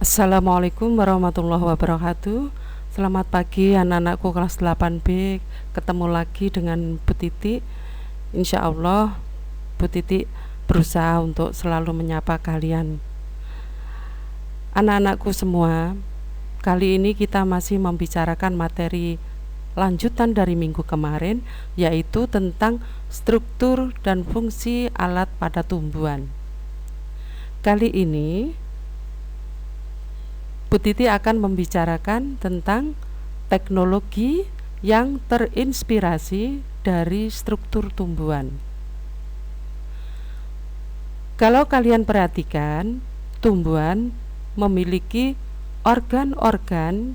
Assalamualaikum warahmatullahi wabarakatuh. Selamat pagi anak-anakku kelas 8B. Ketemu lagi dengan Bu Titi. Insya Allah Bu Titi berusaha untuk selalu menyapa kalian. Anak-anakku semua, kali ini kita masih membicarakan materi lanjutan dari minggu kemarin, yaitu tentang struktur dan fungsi alat pada tumbuhan. Kali ini Bu Titi akan membicarakan tentang teknologi yang terinspirasi dari struktur tumbuhan. Kalau kalian perhatikan, tumbuhan memiliki organ-organ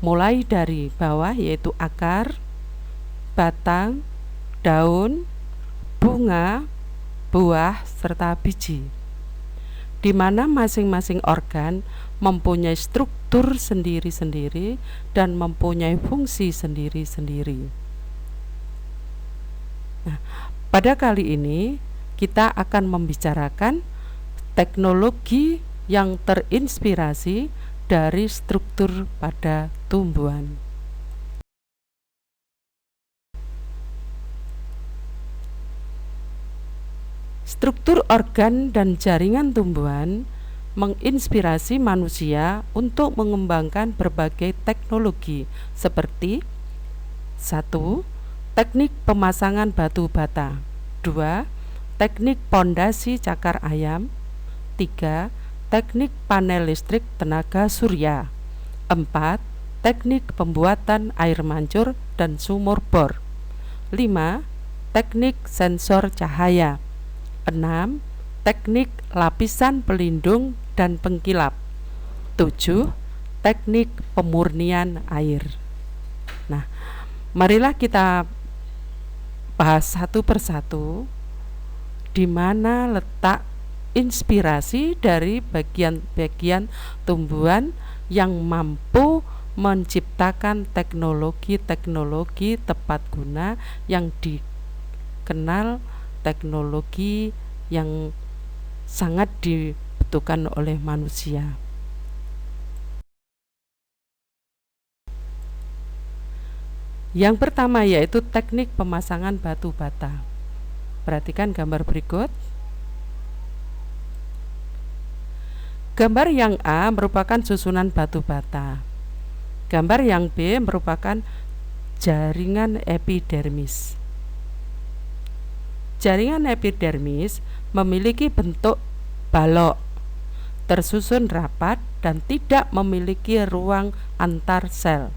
mulai dari bawah, yaitu akar, batang, daun, bunga, buah, serta biji, di mana masing-masing organ mempunyai struktur sendiri-sendiri dan mempunyai fungsi sendiri-sendiri. Nah, pada kali ini kita akan membicarakan teknologi yang terinspirasi dari struktur pada tumbuhan. Struktur organ dan jaringan tumbuhan menginspirasi manusia untuk mengembangkan berbagai teknologi seperti 1. Teknik pemasangan batu bata. 2. Teknik pondasi cakar ayam. 3. Teknik panel listrik tenaga surya. 4. Teknik pembuatan air mancur dan sumur bor. 5. Teknik sensor cahaya. 6. Teknik lapisan pelindung dan pengkilap. 7. Teknik pemurnian air. Nah, marilah kita bahas satu persatu di mana letak inspirasi dari bagian-bagian tumbuhan yang mampu menciptakan teknologi-teknologi tepat guna yang dikenal teknologi yang sangat dibutuhkan oleh manusia. Yang pertama yaitu teknik pemasangan batu bata. Perhatikan gambar berikut. Gambar yang A merupakan susunan batu bata. Gambar yang B merupakan jaringan epidermis. Jaringan epidermis memiliki bentuk balok, tersusun rapat dan tidak memiliki ruang antar sel.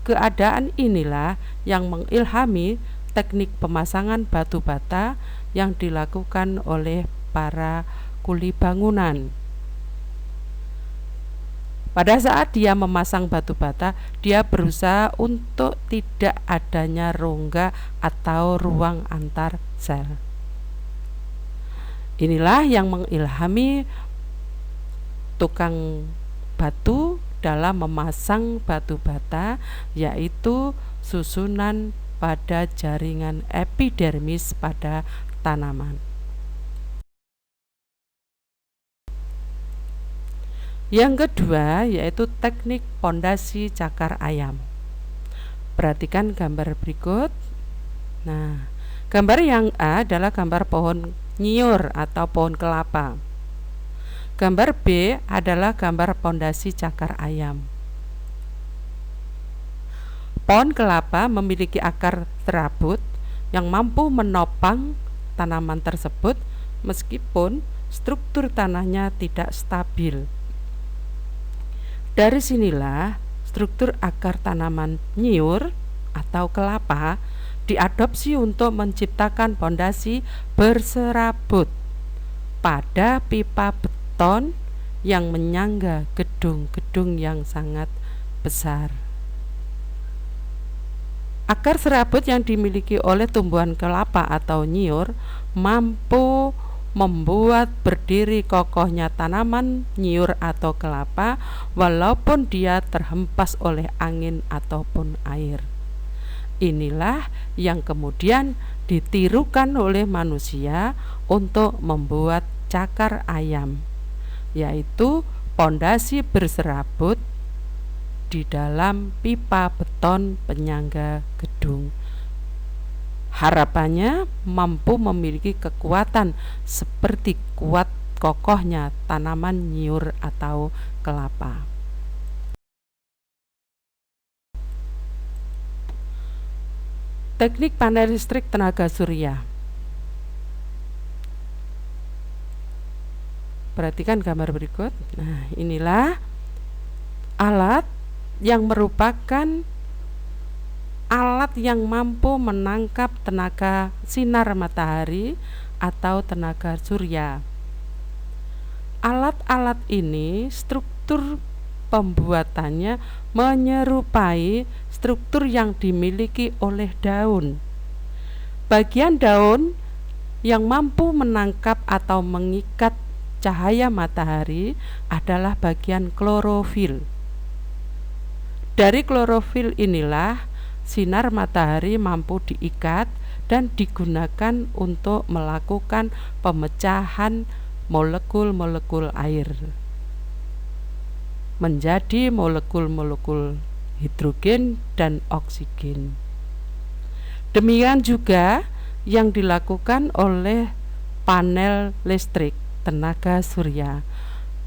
Keadaan inilah yang mengilhami teknik pemasangan batu bata yang dilakukan oleh para kuli bangunan. Pada saat dia memasang batu bata, dia berusaha untuk tidak adanya rongga atau ruang antar sel. Inilah yang mengilhami tukang batu dalam memasang batu bata, yaitu susunan pada jaringan epidermis pada tanaman. Yang kedua yaitu teknik pondasi cakar ayam. Perhatikan gambar berikut. Nah, gambar yang A adalah gambar pohon nyiur atau pohon kelapa. Gambar B adalah gambar pondasi cakar ayam. Pohon kelapa memiliki akar serabut yang mampu menopang tanaman tersebut meskipun struktur tanahnya tidak stabil. Dari sinilah struktur akar tanaman nyiur atau kelapa diadopsi untuk menciptakan pondasi berserabut pada pipa beton yang menyangga gedung-gedung yang sangat besar. Akar serabut yang dimiliki oleh tumbuhan kelapa atau nyiur mampu membuat berdiri kokohnya tanaman nyiur atau kelapa walaupun dia terhempas oleh angin ataupun air. Inilah yang kemudian ditirukan oleh manusia untuk membuat cakar ayam, yaitu pondasi berserabut di dalam pipa beton penyangga gedung. Harapannya mampu memiliki kekuatan seperti kuat kokohnya tanaman nyiur atau kelapa. Teknik panel listrik tenaga surya. Perhatikan gambar berikut. Nah, inilah alat yang merupakan alat yang mampu menangkap tenaga sinar matahari atau tenaga surya. Alat-alat ini struktur pembuatannya menyerupai struktur yang dimiliki oleh daun. Bagian daun yang mampu menangkap atau mengikat cahaya matahari adalah bagian klorofil. Dari klorofil inilah sinar matahari mampu diikat dan digunakan untuk melakukan pemecahan molekul-molekul air menjadi molekul-molekul hidrogen dan oksigen. Demikian juga yang dilakukan oleh panel listrik tenaga surya.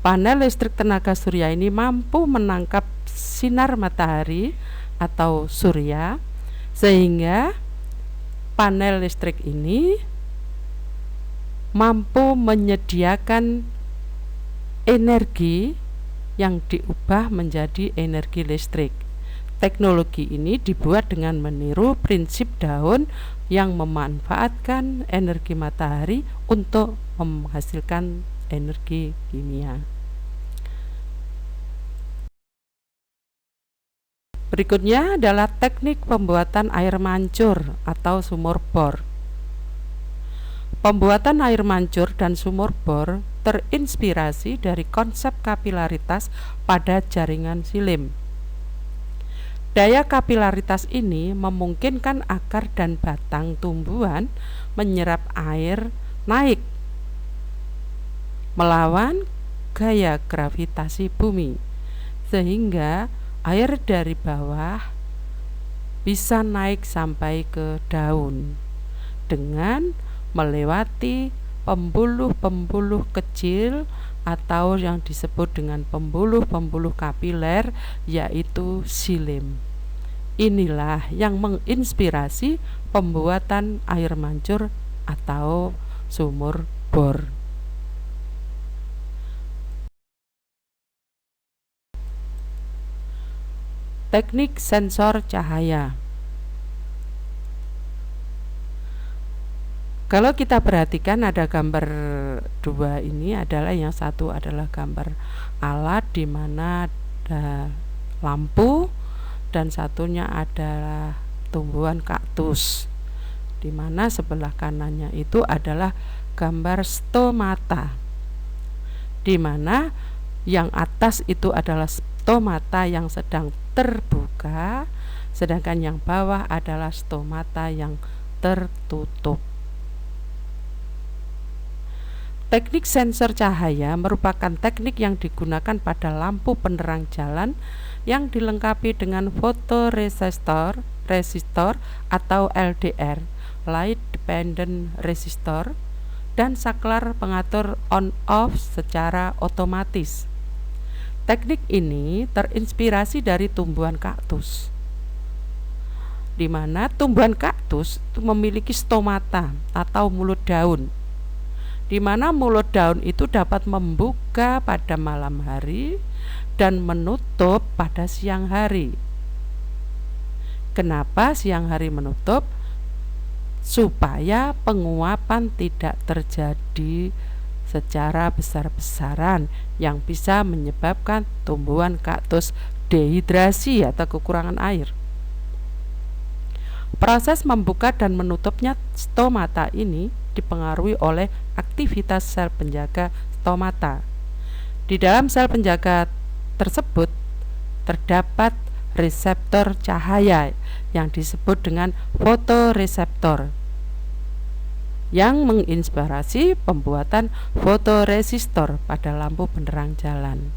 Panel listrik tenaga surya ini mampu menangkap sinar matahari atau surya, sehingga panel listrik ini mampu menyediakan energi yang diubah menjadi energi listrik. Teknologi ini dibuat dengan meniru prinsip daun yang memanfaatkan energi matahari untuk menghasilkan energi kimia. Berikutnya adalah teknik pembuatan air mancur atau sumur bor. Pembuatan air mancur dan sumur bor terinspirasi dari konsep kapilaritas pada jaringan silim. Daya kapilaritas ini memungkinkan akar dan batang tumbuhan menyerap air naik melawan gaya gravitasi bumi, sehingga air dari bawah bisa naik sampai ke daun dengan melewati pembuluh-pembuluh kecil atau yang disebut dengan pembuluh-pembuluh kapiler, yaitu silim. Inilah yang menginspirasi pembuatan air mancur atau sumur bor. Teknik sensor cahaya. Kalau kita perhatikan ada gambar dua, ini adalah yang satu adalah gambar alat di mana ada lampu dan satunya adalah tumbuhan kaktus, di mana sebelah kanannya itu adalah gambar stomata, di mana yang atas itu adalah stomata yang sedang terbuka, sedangkan yang bawah adalah stomata yang tertutup. Teknik sensor cahaya merupakan teknik yang digunakan pada lampu penerang jalan yang dilengkapi dengan fotoresistor atau LDR, Light Dependent Resistor, dan saklar pengatur on-off secara otomatis. Teknik ini terinspirasi dari tumbuhan kaktus, di mana tumbuhan kaktus itu memiliki stomata atau mulut daun, di mana mulut daun itu dapat membuka pada malam hari dan menutup pada siang hari. Kenapa siang hari menutup? Supaya penguapan tidak terjadi secara besar-besaran yang bisa menyebabkan tumbuhan kaktus dehidrasi atau kekurangan air. Proses membuka dan menutupnya stomata ini dipengaruhi oleh aktivitas sel penjaga stomata. Di dalam sel penjaga tersebut terdapat reseptor cahaya yang disebut dengan fotoreseptor yang menginspirasi pembuatan fotoresistor pada lampu penerang jalan.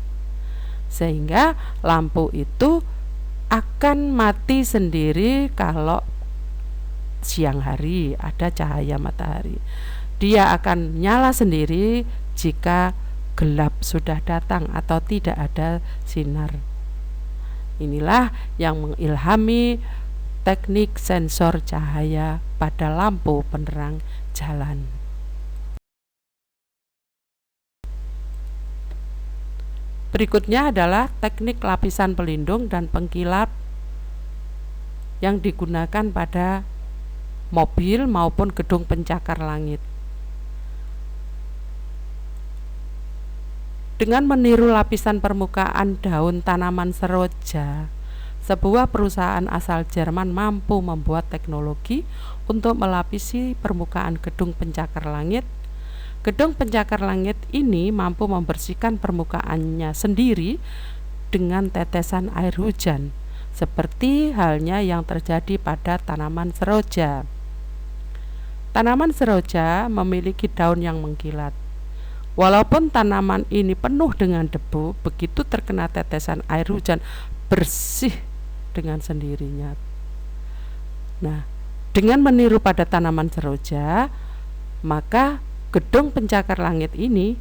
sehingga lampu itu akan mati sendiri kalau siang hari ada cahaya matahari. Dia akan nyala sendiri jika gelap sudah datang atau tidak ada sinar. Inilah yang mengilhami teknik sensor cahaya pada lampu penerang jalan. Berikutnya adalah teknik lapisan pelindung dan pengkilap yang digunakan pada mobil maupun gedung pencakar langit. Dengan meniru lapisan permukaan daun tanaman seroja, sebuah perusahaan asal Jerman mampu membuat teknologi untuk melapisi permukaan gedung pencakar langit. Gedung pencakar langit ini mampu membersihkan permukaannya sendiri dengan tetesan air hujan, seperti halnya yang terjadi pada tanaman seroja. Tanaman seroja memiliki daun yang mengkilat. Walaupun tanaman ini penuh dengan debu, begitu terkena tetesan air hujan bersih dengan sendirinya. Nah, dengan meniru pada tanaman seroja, maka gedung pencakar langit ini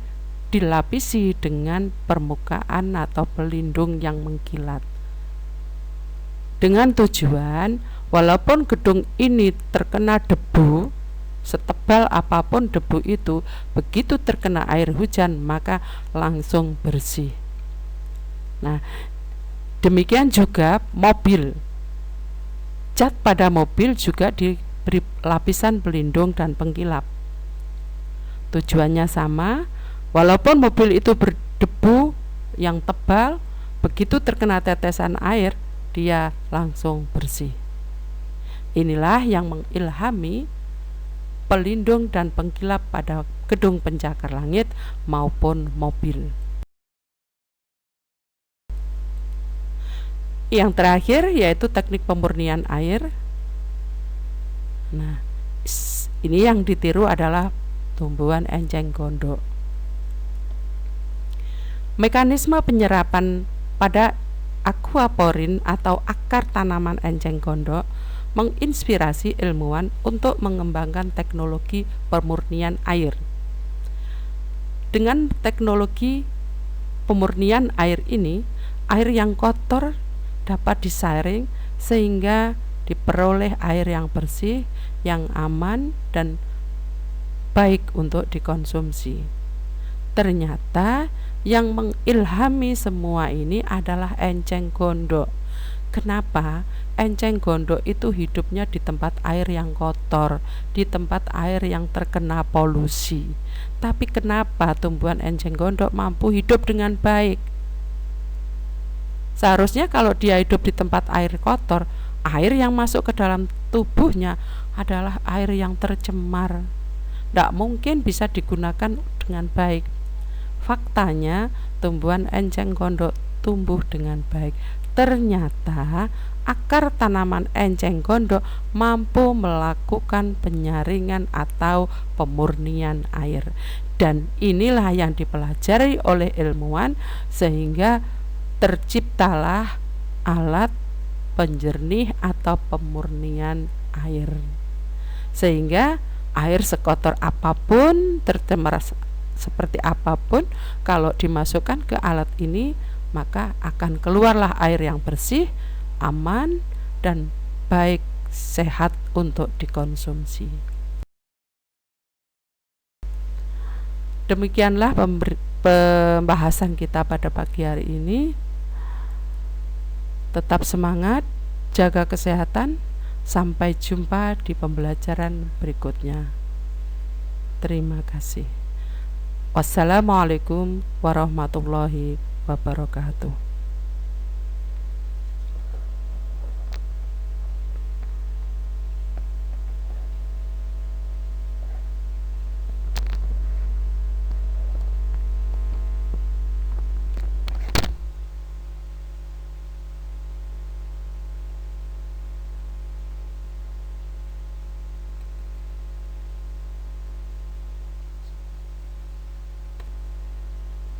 dilapisi dengan permukaan atau pelindung yang mengkilat. Dengan tujuan, walaupun gedung ini terkena debu, setebal apapun debu itu, begitu terkena air hujan maka langsung bersih. Nah, demikian juga mobil. Cat pada mobil juga diberi lapisan pelindung dan pengkilap. Tujuannya sama, walaupun mobil itu berdebu yang tebal, begitu terkena tetesan air, dia langsung bersih. Inilah yang mengilhami pelindung dan pengkilap pada gedung pencakar langit maupun mobil. Yang terakhir yaitu teknik pemurnian air. Nah, ini yang ditiru adalah tumbuhan enceng gondok. Mekanisme penyerapan pada aquaporin atau akar tanaman enceng gondok menginspirasi ilmuwan untuk mengembangkan teknologi pemurnian air. Dengan teknologi pemurnian air ini, air yang kotor dapat disaring sehingga diperoleh air yang bersih, yang aman dan baik untuk dikonsumsi. Ternyata yang mengilhami semua ini adalah enceng gondok. Kenapa? Enceng gondok itu hidupnya di tempat air yang kotor, di tempat air yang terkena polusi. Tapi kenapa tumbuhan enceng gondok mampu hidup dengan baik? Seharusnya kalau dia hidup di tempat air kotor, air yang masuk ke dalam tubuhnya adalah air yang tercemar. Tidak mungkin bisa digunakan dengan baik. Faktanya, tumbuhan enceng gondok tumbuh dengan baik. Ternyata akar tanaman enceng gondok mampu melakukan penyaringan atau pemurnian air. Dan inilah yang dipelajari oleh ilmuwan sehingga terciptalah alat penjernih atau pemurnian air. Sehingga air sekotor apapun, tercemar seperti apapun, kalau dimasukkan ke alat ini maka akan keluarlah air yang bersih, aman, dan baik, sehat untuk dikonsumsi. Demikianlah pembahasan kita pada pagi hari ini. Tetap semangat, jaga kesehatan. Sampai jumpa di pembelajaran berikutnya. Terima kasih. Wassalamualaikum warahmatullahi wabarakatuh.